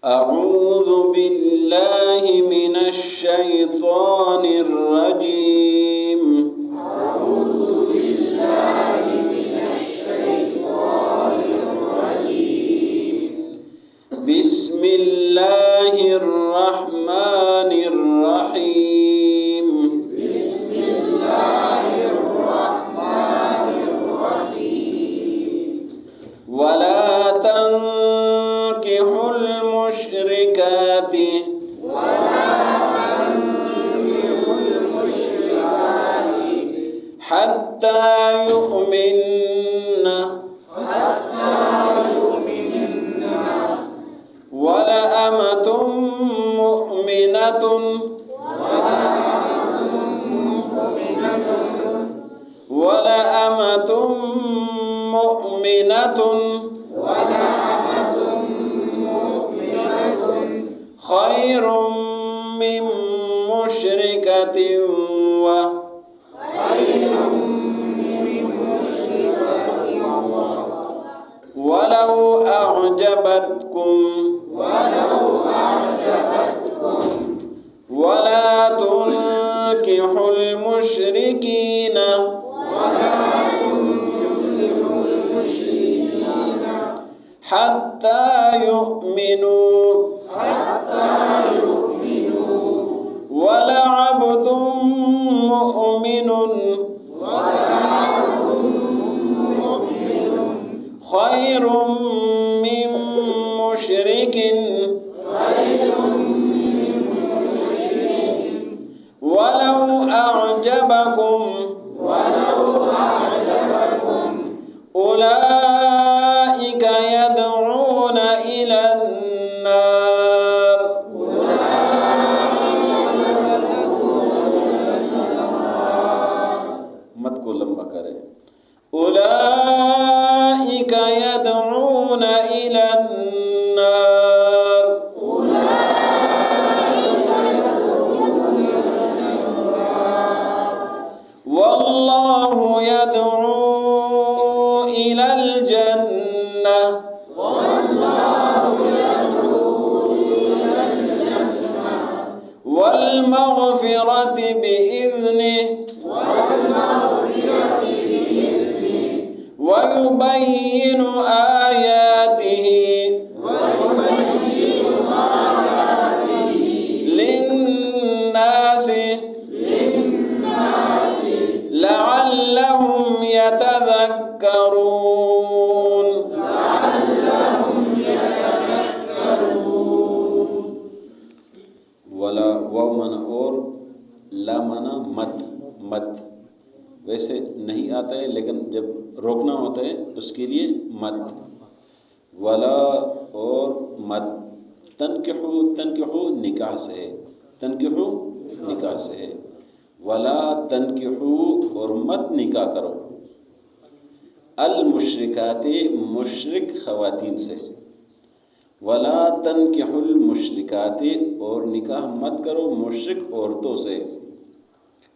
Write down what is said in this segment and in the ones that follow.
أعوذ بالله من الشيطان الرجيم. أعوذ بالله من الشيطان الرجيم. بسم الله الرحمن الرحيم. بسم الله الرحمن الرحيم. ولا تنكحوا المشركات حتى يؤمن ولأمة مؤمنة خير من مشركة ولو أعجبتكم ولا تنكحوا المشركين حتى يؤمنوا ولعبد مؤمن خير من مشرك ولو أعجبكم أولئك يدعون إلى النار مت کو لمبا کرے أولئك يدعون إلى النار والله يدعو إلى الجنة والمغفرة بإذنه ويبين آياته للناس لعلهم يتذكرون. ولا واو مانا اور لا مانا مت. ویسے نہیں آتا ہے لیکن جب روکنا ہوتا ہے اس کے لیے مت. ولا اور مت. تنکحو نکاح سے ہے. تنکحو نکاح سے ہے. ولا تنکحو اور مت نکاح کرو. المشرکات مشرک خواتین سے. ولا تنکحوا المشرکات اور نکاح مت کرو مشرک عورتوں سے.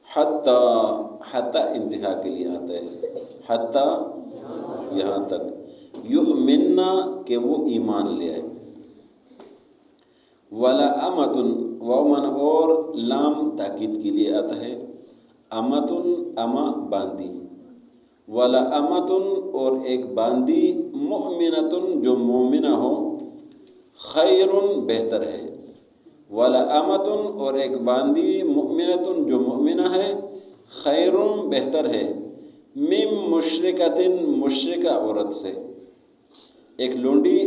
حتی انتہا کے لیے آتا ہے. حتی یہاں تک. یؤمننا کہ وہ ایمان لے آئے. ولأمۃ ومن اور لام تاکید کے لیے آتا ہے. امۃ اما باندی. ولأمۃ اور ایک باندی مؤمنۃ جو مومنہ ہو خیر بہتر ہے. ولأمۃ اور ایک باندی مؤمنۃ جو مؤمنہ ہے خیر بہتر ہے. من مشرکۃ مشرکہ عورت سے. ایک لونڈی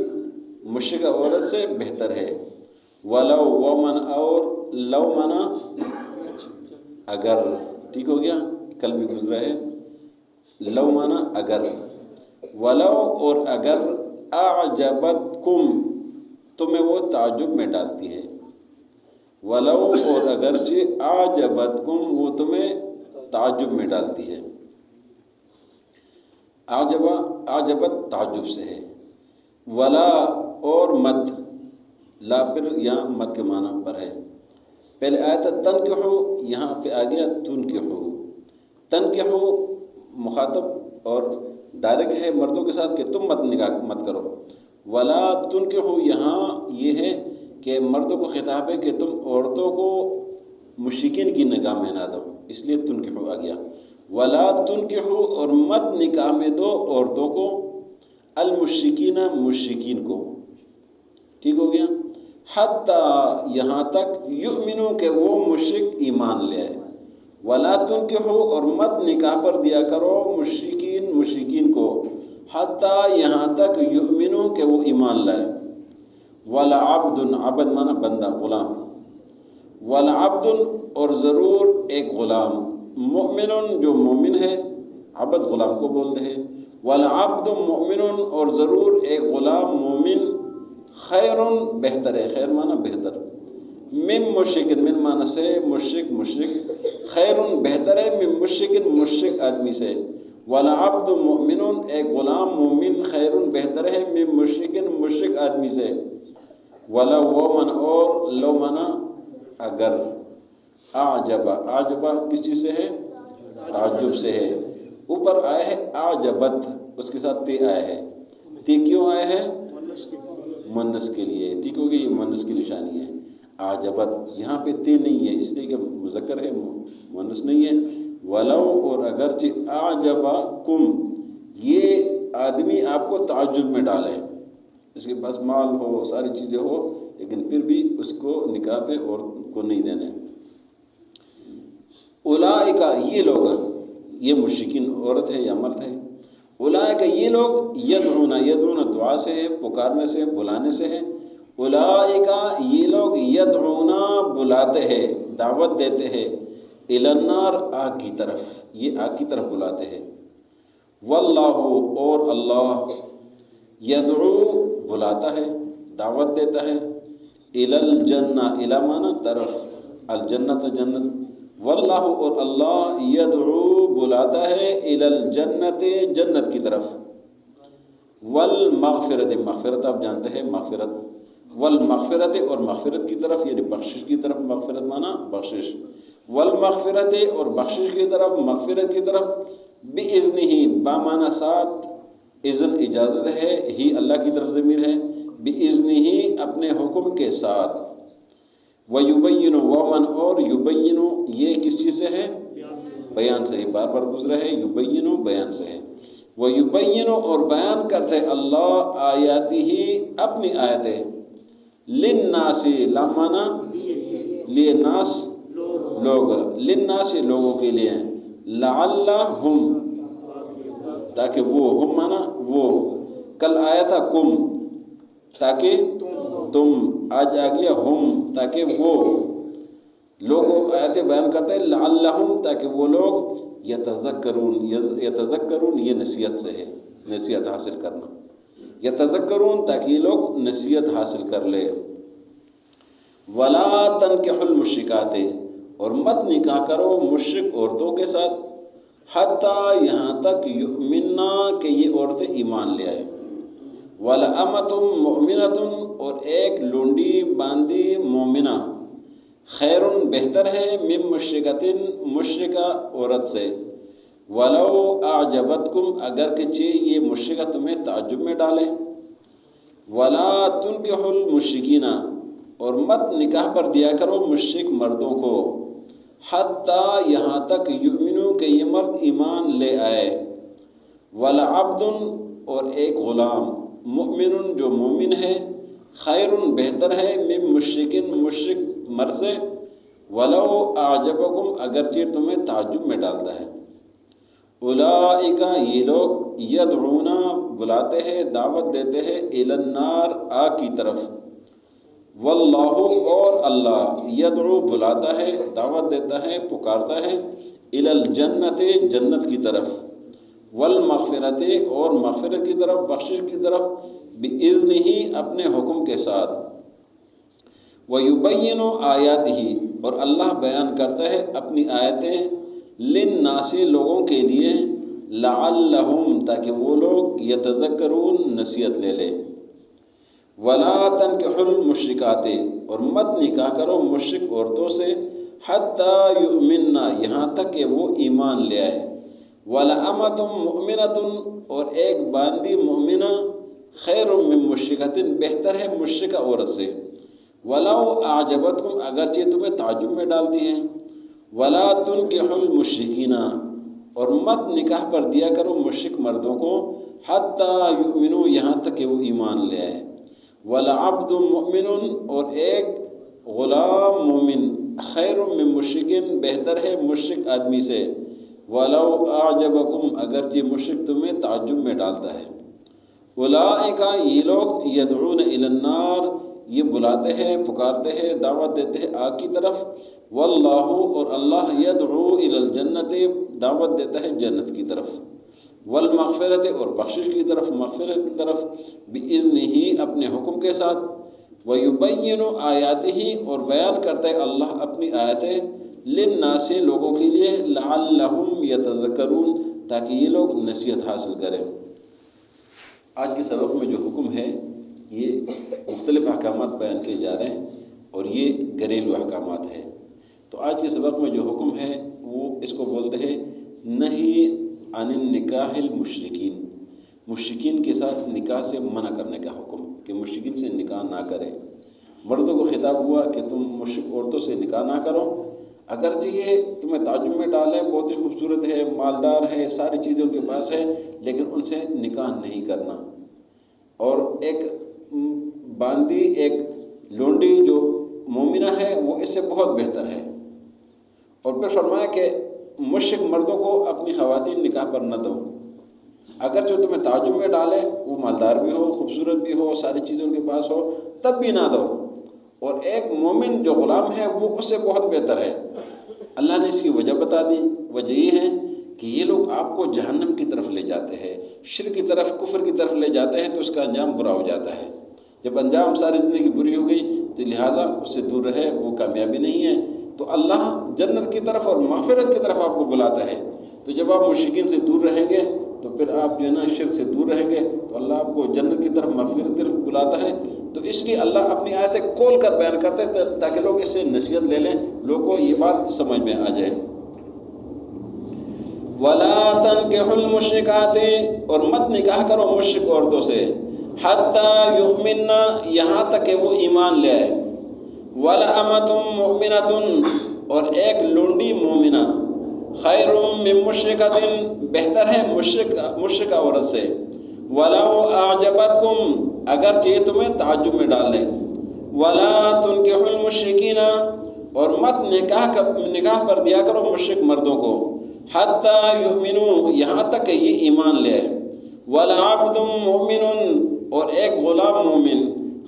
مشرکہ عورت سے بہتر ہے. ولو ومن اور لو منا اگر. ٹھیک ہو گیا. کل بھی گزرا ہے. لو مانا اگر. ولو اور اگر اعجبتکم تمہیں وہ تعجب میں ڈالتی ہے. ولو اور اگرچہ اعجبتکم وہ تمہیں تعجب میں ڈالتی ہے. اعجبت تعجب سے ہے. ولا اور مت. لا پھر یہاں مت کے معنی پر ہے. پہلے آیا تھا تنکحو یہاں پہ آ گیا تنکحو. تنکحو مخاطب اور ڈائریکٹ ہے مردوں کے ساتھ کہ تم مت نکاح مت کرو. ولا تنکحو یہاں یہ ہے کہ مردوں کو خطاب ہے کہ تم عورتوں کو مشرکین کی نکاح میں نہ دو، اس لیے تنکحو آ گیا۔ ولا تنکحو، اور مت نکاح میں دو عورتوں کو، المشرکین مشرکین کو، ٹھیک ہو گیا، حتیٰ یہاں تک یؤمنو کہ وہ مشرک ایمان لے آئے۔ ولا تنکحو، اور مت نکاح پر دیا کرو مشرکین کو، حتیٰ یہاں تک یؤمنو کہ وہ ایمان لائے۔ ولعبد، عبد مانا بندہ، غلام، ولعبد، اور ضرور ایک غلام، مؤمن جو مومن ہے، عبد غلام کو بولتے ہیں، ولعبد مؤمن، اور ضرور ایک غلام مومن، خیر بہتر ہے، خیر مانا بہتر، من مشرک، من مانا سے مشرک، خیر بہتر ہے، من مشرک مشرک آدمی سے، ولعبد مؤمن، ایک غلام مومن، خیر بہتر ہے، من مشرک آدمی سے، ولو وہ من، اور لو مانا اگر، اعجبہ کس چیز سے ہے؟ تعجب سے ہے، اوپر آیا ہے اعجبت، اس کے ساتھ تے آیا ہے، تے کیوں آیا ہے؟ مؤنث کے لیے، ٹھیک ہوگی، یہ مؤنث کی نشانی ہے، اعجبت، یہاں پہ تے نہیں ہے اس لیے کہ مذکر ہے، مؤنث نہیں ہے، ولو، اور اگرچہ اعجبکم، یہ آدمی آپ کو تعجب میں ڈالے، اس کے پاس مال ہو، ساری چیزیں ہو، لیکن پھر بھی اس کو نکاح پہ عورت کو نہیں دینے۔ اولئک، یہ لوگ، یہ مشرکین عورت ہے یا مرد ہے، اولئک یہ لوگ، یدعون دعا سے ہے، پکارنے سے، بلانے سے ہے، اولئک یہ لوگ، یدعون بلاتے ہیں، دعوت دیتے ہیں، الی النار آگ کی طرف، یہ آگ کی طرف بلاتے ہیں، واللہ، اور اللہ، یدعو بلاتا ہے، دعوت دیتا ہے، الی الجنہ، الی مانا طرف، الجنت جنت، واللہ، اور اللہ، یدعو بلاتا ہے، الی الجنت جنت کی طرف، والمغفرت، مغفرت آپ جانتے ہیں، مغفرت، والمغفرت، اور مغفرت کی طرف، یعنی بخشش کی طرف، مغفرت مانا بخشش، والمغفرت، اور بخشش کی طرف، مغفرت کی طرف، باذنہ، با مانا ساتھ، اذن اجازت ہے، ہی اللہ کی طرف ضمیر ہے، باذنہ اپنے حکم کے ساتھ، ویبین، ومن، اور یبین، یہ کس چیز سے ہے؟ بیان سے، بار بار گزرا ہے، یبین بیان سے ہے، ویبین، اور بیان کرتے اللہ آیاتہ اپنی آیتیں، للناس، لامانا لیے، ناس لوگ، للناس لوگوں کے لیے، لعلہم تاکہ وہ، ہم مانا وہ، کل آیا تھا کم تاکہ تم، آج آ گیا ہم تاکہ وہ لوگ، آیتیں بیان کرتے ہیں، لعلہم تاکہ وہ لوگ، یتذکرون یہ نصیحت سے ہے، نصیحت حاصل کرنا، یتذکرون تاکہ یہ لوگ نصیحت حاصل کر لے، ولا تنکحوا المشرکات، اور مت نکاح کرو مشرک عورتوں کے ساتھ، حتیٰ یہاں تک یؤمننا کہ یہ عورتیں ایمان لے آئے، ولامۃ مؤمنۃ، اور ایک لونڈی باندی مومنہ، خیر بہتر ہے، من مشرکۃ مشرکہ عورت سے، ولو اعجبتکم اگر کہ یہ مشرکہ تمہیں تعجب میں ڈالے، ولا تنکحوا المشرکین، اور مت نکاح پر دیا کرو مشرک مردوں کو، حتیٰ یہاں تک یؤمنو کہ یہ مرد ایمان لے آئے، ولعبد، اور ایک غلام، مؤمن جو مومن ہے، خیر بہتر ہے، من مشرک مشرک مرد سے، ولو اعجبکم اگرچہ تمہیں تعجب میں ڈالتا ہے، اولئک یہ لوگ، یدعون بلاتے ہیں، دعوت دیتے ہیں، الی النار آگ کی طرف، واللہ، اور اللہ، یدعو بلاتا ہے، دعوت دیتا ہے، پکارتا ہے، الی الجنت جنت کی طرف، والمغفرت، اور مغفرت کی طرف، بخشش کی طرف، باذنہ اپنے حکم کے ساتھ، ویبین آیاتہ، اور اللہ بیان کرتا ہے اپنی آیتیں، للناس لوگوں کے لیے، لعلہم تاکہ وہ لوگ، یتذکرون نصیحت لے لے، ولا تنکحوا المشرکات، اور مت نکاح کرو مشرک عورتوں سے، حتیٰ یؤمننا یہاں تک کہ وہ ایمان لے آئے، ولامۃ مؤمنۃ، اور ایک باندی مومنہ، خیر من مشرکۃ بہتر ہے مشرکہ عورت سے، ولو اعجبتکم اگرچہ تمہیں تعجب میں ڈالتی ہیں، ولا تنکحوا المشرکین اور مت نکاح پر دیا کرو مشرک مردوں کو، حتی یؤمنوا یہاں تک کہ وہ ایمان لے آئے، ولعبد مؤمن اور ایک غلام مومن خیر من مشرکن بہتر ہے مشرک آدمی سے، ولو اعجبکم اگرچہ مشرک تمہیں تعجب میں ڈالتا ہے۔ اولئک یہ لوگ یدعون الی النار یہ بلاتے ہیں پکارتے ہیں دعوت دیتے ہیں آگ کی طرف، واللہ اور اللہ یدعو الی الجنت دعوت دیتا ہے جنت کی طرف، والمغفرت اور بخشش کی طرف مغفرت کی طرف، باذنہ اپنے حکم کے ساتھ، ویبین آیاتہ اور بیان کرتا ہے اللہ اپنی آیتیں، للناس لوگوں کے لیے، لعلہم یتذکرون تاکہ یہ لوگ نصیحت حاصل کریں۔ آج کے سبق میں جو حکم ہے یہ مختلف احکامات بیان کیے جا رہے ہیں اور یہ گھریلو احکامات ہیں۔ تو آج کے سبق میں جو حکم ہے وہ اس کو بولتے ہیں نہی عن النکاح المشرکین، مشرکین کے ساتھ نکاح سے منع کرنے کا حکم کہ مشرکین سے نکاح نہ کریں۔ مردوں کو خطاب ہوا کہ تم مشرک عورتوں سے نکاح نہ کرو، اگرچہ یہ تمہیں تعجب میں ڈالے بہت ہی خوبصورت ہے مالدار ہے ساری چیزیں ان کے پاس ہے، لیکن ان سے نکاح نہیں کرنا۔ اور ایک باندی ایک لونڈی جو مومنہ ہے وہ اس سے بہت بہتر ہے۔ اور پھر فرمایا کہ مشرک مردوں کو اپنی خواتین نکاح پر نہ دو، اگرچہ تمہیں تعجب میں ڈالے وہ مالدار بھی ہو خوبصورت بھی ہو ساری چیزیں ان کے پاس ہو تب بھی نہ دو، اور ایک مومن جو غلام ہے وہ اس سے بہت بہتر ہے۔ اللہ نے اس کی وجہ بتا دی، وجہ یہ ہے کہ یہ لوگ آپ کو جہنم کی طرف لے جاتے ہیں، شرک کی طرف کفر کی طرف لے جاتے ہیں تو اس کا انجام برا ہو جاتا ہے۔ جب انجام ساری زندگی بری ہو گئی تو لہٰذا اس سے دور رہے، وہ کامیابی نہیں ہے۔ تو اللہ جنت کی طرف اور مغفرت کی طرف آپ کو بلاتا ہے، تو جب آپ مشرکین سے دور رہیں گے تو پھر آپ جو ہے نا شرک سے دور رہیں گے تو اللہ آپ کو جنت کی طرف مغفرت کی طرف بلاتا ہے۔ تو اس لیے اللہ اپنی آیتیں کھول کر بیان کرتے ہیں تاکہ لوگ اس سے نصیحت لے لیں، لوگوں کو یہ بات سمجھ میں آ جائے۔ وَلَا تَنْكِحُوا الْمُشْرِكَاتِ اور مت نکاح کرو مشرک عورتوں سے، حَتَّى يُؤْمِنَّ یہاں تک کہ وہ ایمان لے آئے، وَلَأَمَةٌ مُؤْمِنَةٌ اور ایک لونڈی مومنہ، خَيْرٌ مِّن مُشْرِكَةٍ بہتر ہے مشرک عورت سے، وَلَوْ أَعْجَبَتْكُمْ اگرچہ تمہیں تعجب میں ڈال لیں، وَلَا تُنْكِحُوا الْمُشْرِكِينَ اور مت نکاح پر دیا کرو مشرک مردوں کو، حَتَّى يُؤْمِنُوا یہاں تک کہ یہ ایمان لے، وَلَعَبْدٌ مُؤْمِنٌ اور ایک غلام مومن،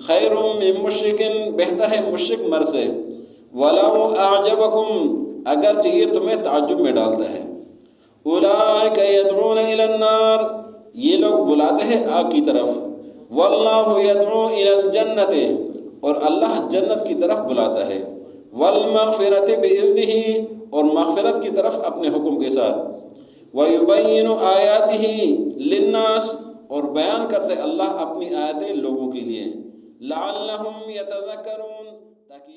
خَيْرٌ مِّن مُشْرِكٍ بہتر ہے مشرک مرد سے، وَلَوْ أَعْجَبَكُمْ اگرچہ یہ تمہیں تعجب میں ڈالتا ہے، أُولَئِكَ يَدْعُونَ إِلَى النَّارِ یہ لوگ بلاتے ہیں آگ کی طرف، وَاللَّهُ يَدْعُو إِلَى الْجَنَّةِ اور اللہ جنت کی طرف بلاتا ہے، وَالْمَغْفِرَةِ بِإِذْنِهِ اور مغفرت کی طرف اپنے حکم کے ساتھ، وَيُبَيِّنُ آيَاتِهِ لِلنَّاسِ اور بیان کرتے اللہ اپنی آیتیں لوگوں کے لیے، لَعَلَّهُمْ يَتَذَكَّرُونَ تاکہ